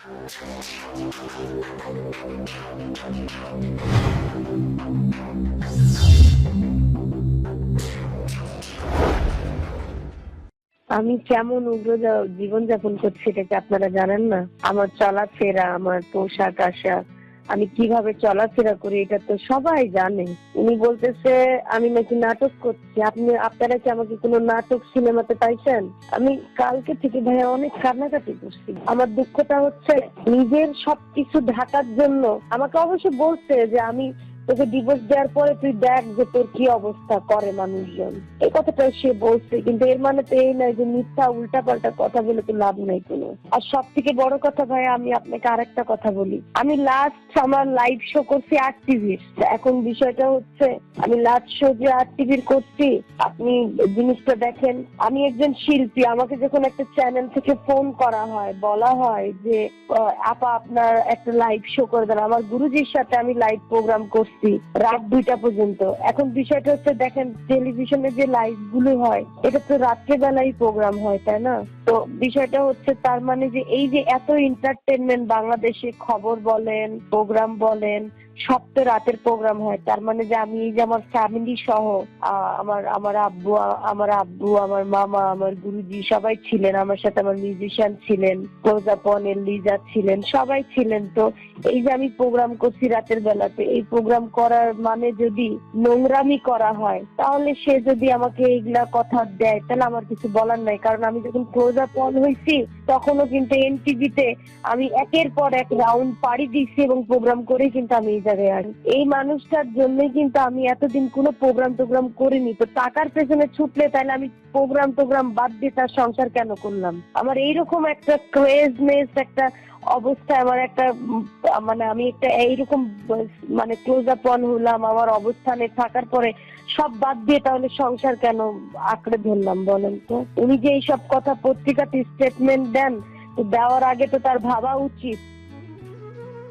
আমি কেমন উগ্র জীবনযাপন করছি এটা কি আপনারা জানেন না? আমার চলাফেরা, আমার পোশাক আশাক, আমি কিভাবে চলাফেরা করি এটা তো সবাই জানে। উনি বলতেছে আমি নাকি নাটক করছি। আপনারা কি আমাকে কোনো নাটক সিনেমাতে পাইছেন? আমি কালকে থেকে ভাইয়া অনেক কান্নাকাটি করছি। আমার দুঃখটা হচ্ছে নিজের সবকিছু ঢাকার জন্য আমাকে অবশ্য বলছে যে আমি তোকে ডিভোর্স দেওয়ার পরে তুই দেখ যে তোর কি অবস্থা করে মানুষজন, এই কথাটা সে বলছে, কিন্তু এর মানে তো এই নয় যে মিথ্যা উল্টা পাল্টা কথা বলে তো লাভ নাই কোনো। আর সব থেকে বড় কথা ভাই, আমি আপনাকে আরেকটা কথা বলি, আমি লাস্ট আমার লাইভ শো করছি আর টিভির। এখন বিষয়টা হচ্ছে আমি লাস্ট শো যে আর টিভির করছি, আপনি জিনিসটা দেখেন, আমি একজন শিল্পী, আমাকে যখন একটা চ্যানেল থেকে ফোন করা হয়, বলা হয় যে আপা আপনার একটা লাইভ শো করে দেন, আমার গুরুজির সাথে আমি লাইভ প্রোগ্রাম করছি রাত 2টা পর্যন্ত। এখন বিষয়টা হচ্ছে দেখেন, টেলিভিশনে যে লাইভ গুলো হয় এটা তো রাত্রেবেলাই প্রোগ্রাম হয়, তাই না? তো বিষয়টা হচ্ছে তার মানে যে এই যে এত এন্টারটেনমেন্ট বাংলাদেশে, খবর বলেন, প্রোগ্রাম বলেন, সব তো রাতের প্রোগ্রাম হয়, তার মানে যে আমি এই যে আমার ফ্যামিলি সহ আমার আমার আব্বু আমার মামা, আমার গুরুজি সবাই ছিলেন আমার সাথে, আমার মিউজিশিয়ান ছিলেন, প্রজাপনের লিজা ছিলেন, সবাই ছিলেন। তো এই যে আমি প্রোগ্রাম করছি রাতের বেলাতে, এই প্রোগ্রাম করার মানে যদি নোংরামি করা হয়, তাহলে সে যদি আমাকে এইগুলা কথা দেয় তাহলে আমার কিছু বলার নাই। কারণ আমি যখন প্রজাপন হয়েছি তখনও কিন্তু এনটিভিতে আমি একের পর এক রাউন্ড পাড়ি দিচ্ছি এবং প্রোগ্রাম করে কিন্তু আমি এই জায়গায় আসি। এই মানুষটার জন্যই কিন্তু আমি এতদিন কোনো টোগ্রাম করিনি। তো টাকার পেছনে ছুটলে তাহলে আমি টোগ্রাম বাদ দিয়ে তার সংসার কেন করলাম? আমার এইরকম একটা ক্রেজনেস, একটা অবস্থায় আমার একটা মানে আমি একটা এইরকম মানে ক্লোজ আপ অন হলাম, আমার অবস্থানে থাকার পরে সব বাদ দিয়ে তাহলে সংসার কেন আঁকড়ে ধরলাম বলেন তো? উনি যে এইসব কথা পত্রিকাতে স্টেটমেন্ট দেন, তো দেওয়ার আগে তো তার ভাবা উচিত।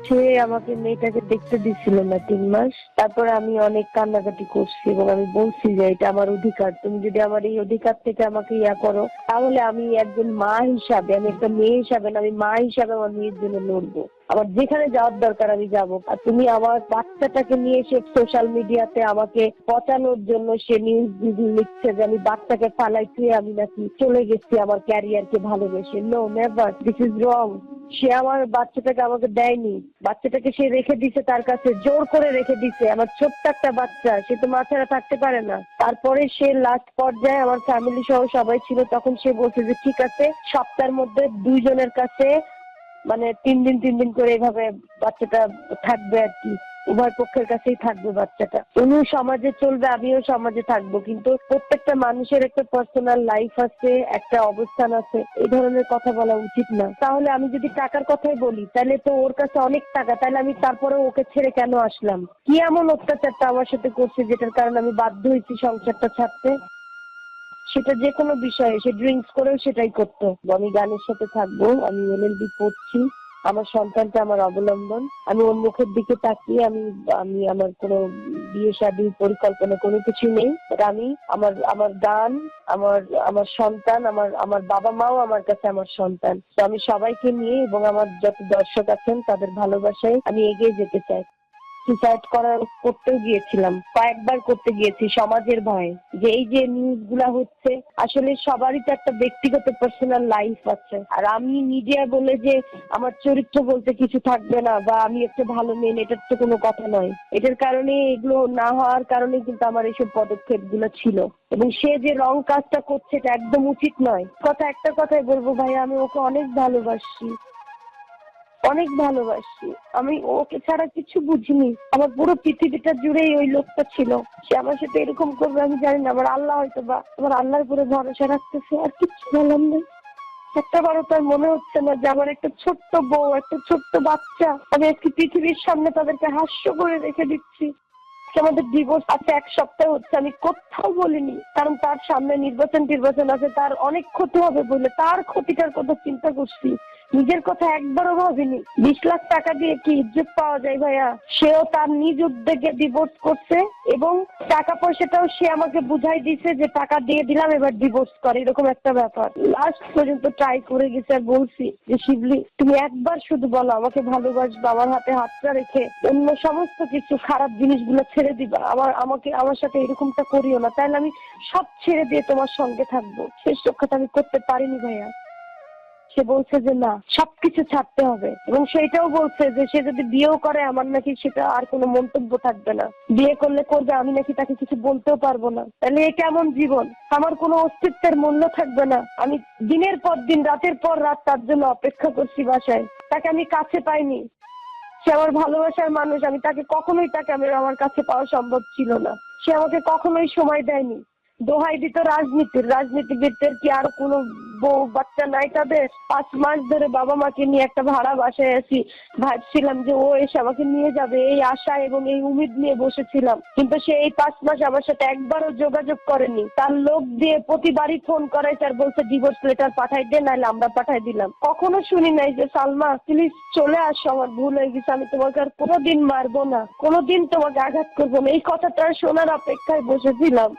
সে আমাকে মেয়েটাকে দেখতে দিচ্ছিল না 3 মাস, তারপরে আমি অনেক কান্নাকাটি করছি এবং আমি বলছি যে এটা আমার অধিকার, তুমি যদি আমার এই অধিকার থেকে আমাকে ইয়া করো, তাহলে আমি একজন মা হিসাবে, আমি একটা মেয়ে হিসাবে না, আমি মা হিসাবে আমার মেয়ের জন্য লড়বো। আমার যেখানে যাওয়ার দরকার আমি যাব। আর তুমি আমার বাচ্চাটাকে নিয়ে সে সোশ্যাল মিডিয়াতে আমাকে পচানোর জন্য সে নিউজ লিখছে যে আমি বাচ্চাকে ফালাইছি, আমি নাকি চলে গেছি আমার ক্যারিয়ারকে ভালোবেসে। No, never, this is wrong. সে আমার বাচ্চাটাকে আমাকে দেয়নি, বাচ্চাটাকে সে রেখে দিছে, তার কাছে জোর করে রেখে দিছে। আমার ছোট্ট একটা বাচ্চা, সে তো মা ছাড়া থাকতে পারে না। তারপরে সে লাস্ট পর্যায়ে আমার ফ্যামিলি সহ সবাই ছিল, তখন সে বলছে যে ঠিক আছে, সপ্তাহের মধ্যে 2 জনের কাছে মানে 3 দিন করে এভাবে বাচ্চাটা থাকবে আর কি, উভয় পক্ষের কাছেই থাকবে বাচ্চাটা। উনিও সমাজে চলবে, আমিও সমাজে থাকবো, কিন্তু প্রত্যেকটা মানুষের একটা পার্সোনাল লাইফ আছে, একটা অবস্থান আছে, এই ধরনের কথা বলা উচিত না। তাহলে আমি যদি টাকার কথাই বলি, তাহলে তো ওর কাছে অনেক টাকা, তাহলে আমি তারপরে ওকে ছেড়ে কেন আসলাম? কি এমন অত্যাচারটা আমার সাথে করছে যেটার কারণে আমি বাধ্য হয়েছি সংসারটা ছাড়তে? সেটা যে কোনো বিষয়ে, সে ড্রিঙ্কস করেও সেটাই করতো। আমি গানের সাথে থাকবো, আমি এলএলবি পড়ছি, আমার সন্তানটা আমার অবলম্বন, আমি ওর মুখের দিকে তাকিয়ে আমি আমি আমার কোনো বিয়ে শাদীর পরিকল্পনা কোনো কিছু নেই। আমি আমার আমার গান, আমার আমার সন্তান, আমার আমার বাবা মাও আমার কাছে আমার সন্তান। তো আমি সবাইকে নিয়ে এবং আমার যত দর্শক আছেন তাদের ভালোবাসায় আমি এগিয়ে যেতে চাই। সুসাইড করতেও গিয়েছিলাম, কয়েকবার করতে গিয়েছি সমাজের ভয়ে, যে এই যে নিউজ গুলা হচ্ছে, আসলে সবারই তো একটা ব্যক্তিগত পার্সোনাল লাইফ আছে। আর আমি মিডিয়া বলে যে আমার চরিত্র বলতে কিছু থাকবে না বা আমি একটা ভালো মেয়ে, এটার তো কোনো কথা নয়। এটার কারণে, এগুলো না হওয়ার কারণে কিন্তু আমার এইসব পদক্ষেপ গুলো ছিল। এবং সে যে রং কাজটা করছে এটা একদম উচিত নয়। একটা কথাই বলবো ভাই, আমি ওকে অনেক ভালোবাসি, অনেক ভালোবাসি। আমি ওকে ছাড়া কিছু বুঝিনি, আমার পুরো পৃথিবীটা জুড়েই ওই লোকটা ছিল। সে আমার সাথে এরকম করবে আমি জানি না। আমার আল্লাহ হয়তো বা আমার আল্লাহর উপরে ভরসা রাখতেছে, আর কিছু বলার নেই। একটা বারো তার মনে হচ্ছে না যে আমার একটা ছোট্ট বউ, একটা ছোট্ট বাচ্চা, আমি আজকে পৃথিবীর সামনে তাদেরকে হাস্য করে রেখে দিচ্ছি। আমাদের ডিভোর্স আছে 1 সপ্তাহ হচ্ছে, আমি কোথাও বলিনি, কারণ তার সামনে নির্বাচন আছে, তার অনেক ক্ষতি হবে বলে তার ক্ষতিটার কথা চিন্তা করছি। নিজের কথা একবারও ভাবিনি। 20 লাখ টাকা দিয়ে কি ইজ্জত পাওয়া যায় ভাইয়া? সেও তার নিজ উদ্যোগে ডিভোর্স করছে এবং টাকা পয়সাটাও সে আমাকে বুঝাই দিছে যে টাকা দিয়ে দিলাম এবার ডিভোর্স করে, এরকম একটা ব্যাপার। লাস্ট পর্যন্ত ট্রাই করে গেছে আর বলছি যে শিবলি তুমি একবার শুধু বলো আমাকে ভালোবাসবা, আমার হাতে হাতটা রেখে অন্য সমস্ত কিছু খারাপ জিনিসগুলো ছেড়ে দিবা, আমার সাথে এরকমটা করিও না, তাহলে আমি সব ছেড়ে দিয়ে তোমার সঙ্গে থাকবো। শেষ রক্ষাটা আমি করতে পারিনি ভাইয়া। সে বলছে যে না, সবকিছু ছাড়তে হবে এবং সেটাও বলছে যে সে যদি বিয়েও করে আমার নাকি সেটা আর কোনো মন্তব্য থাকবে না, বিয়ে করলে করবে, আমি নাকি তাকে কিছু বলতেও পারবো না। তাহলে এ কেমন জীবন? আমার কোনো অস্তিত্বের মূল্য থাকবে না। আমি দিনের পর দিন রাতের পর রাত তার জন্য অপেক্ষা করছি বাসায়, তাকে আমি কাছে পাইনি। সে আমার ভালোবাসার মানুষ, আমি তাকে কখনোই আমার কাছে পাওয়া সম্ভব ছিল না। সে আমাকে কখনোই সময় দেয়নি। দোহাই দিত রাজনীতিবিদদের কি আর কোনো বউ বাচ্চা নাই তাদের? 5 মাস ধরে বাবা মাকে নিয়ে একটা ভাড়া বাসায় আছি, ভাবছিলাম যে ও এসে আমাকে নিয়ে যাবে, এই আশা এবং এই উম্মিদ নিয়ে বসেছিলাম। কিন্তু সে এই 5 মাস আমার সাথে একবারও যোগাযোগ করেনি। তার লোক দিয়ে প্রতিবারই ফোন করাইছে আর বলছে ডিভোর্স লেটার পাঠাই দে, নাহলে আমরা পাঠাই দিলাম। কখনো শুনি নাই যে সালমা প্লিজ চলে আসো, আমার ভুল হয়ে গেছে, আমি তোমাকে আর কোনোদিন মারবো না, কোনোদিন তোমাকে আঘাত করবো না। এই কথাটা শোনার অপেক্ষায় বসেছিলাম।